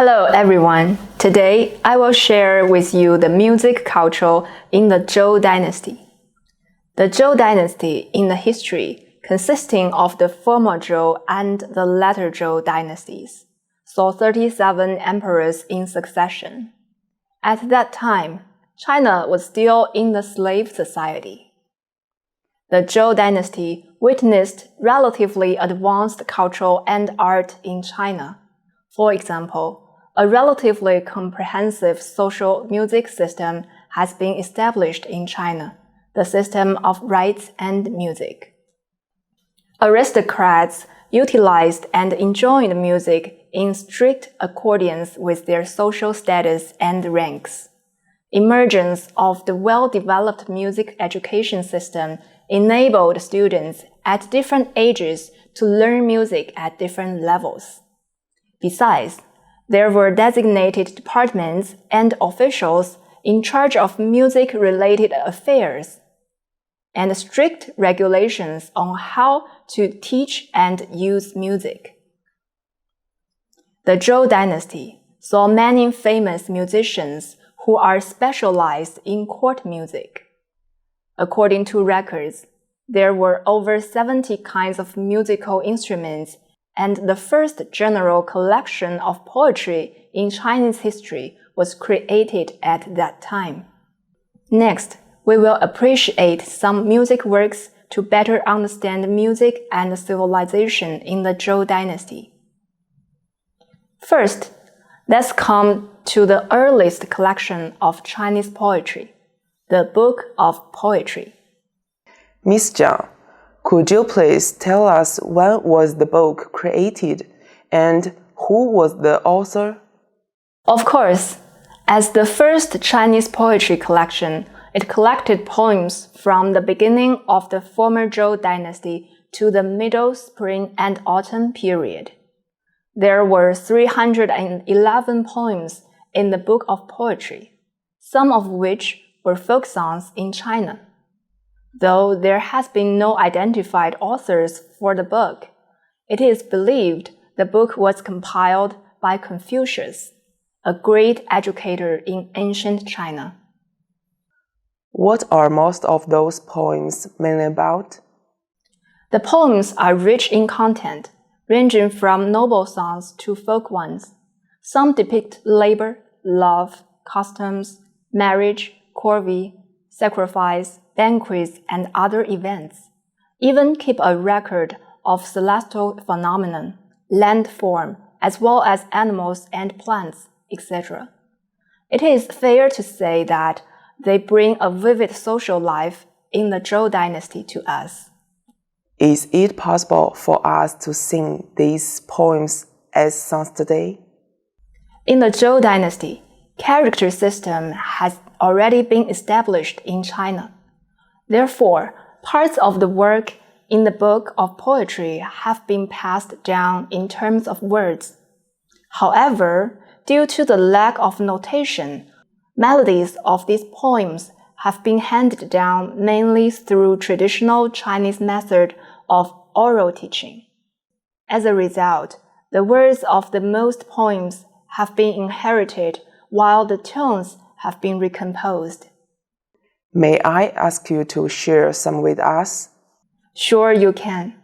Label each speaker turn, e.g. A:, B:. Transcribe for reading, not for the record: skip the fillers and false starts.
A: Hello everyone! Today I will share with you the music culture in the Zhou dynasty. The Zhou dynasty in the history, consisting of the former Zhou and the latter Zhou dynasties, saw 37 emperors in succession. At that time, China was still in the slave society. The Zhou dynasty witnessed relatively advanced culture and art in China. For example, a relatively comprehensive social music system has been established in China, the system of rites and music. Aristocrats utilized and enjoyed music in strict accordance with their social status and ranks. Emergence of the well-developed music education system enabled students at different ages to learn music at different levels. Besides, there were designated departments and officials in charge of music-related affairs, and strict regulations on how to teach and use music. The Zhou dynasty saw many famous musicians who are specialized in court music. According to records, there were over 70 kinds of musical instruments, and the first general collection of poetry in Chinese history was created at that time. Next, we will appreciate some music works to better understand music and civilization in the Zhou dynasty. First, let's come to the earliest collection of Chinese poetry, the Book of Poetry.
B: Miss Zhang, could you please tell us when was the book created and who was the author?
A: Of course, as the first Chinese poetry collection, it collected poems from the beginning of the former Zhou dynasty to the middle spring and autumn period. There were 311 poems in the Book of Poetry, some of which were folk songs in China. Though there has been no identified authors for the book, it is believed the book was compiled by Confucius, a great educator in ancient China.
B: What are most of those poems mainly about?
A: The poems are rich in content, ranging from noble songs to folk ones. Some depict labor, love, customs, marriage, corvée, sacrifice, banquets, and other events. Even keep a record of celestial phenomenon, landform, as well as animals and plants, etc. It is fair to say that they bring a vivid social life in the Zhou dynasty to us.
B: Is it possible for us to sing these poems as songs today?
A: In the Zhou dynasty, character system has already been established in China. Therefore, parts of the work in the Book of Poetry have been passed down in terms of words. However, due to the lack of notation, melodies of these poems have been handed down mainly through traditional Chinese method of oral teaching. As a result, the words of the most poems have been inherited while the tones have been recomposed.
B: May I ask you to share some with us?
A: Sure you can.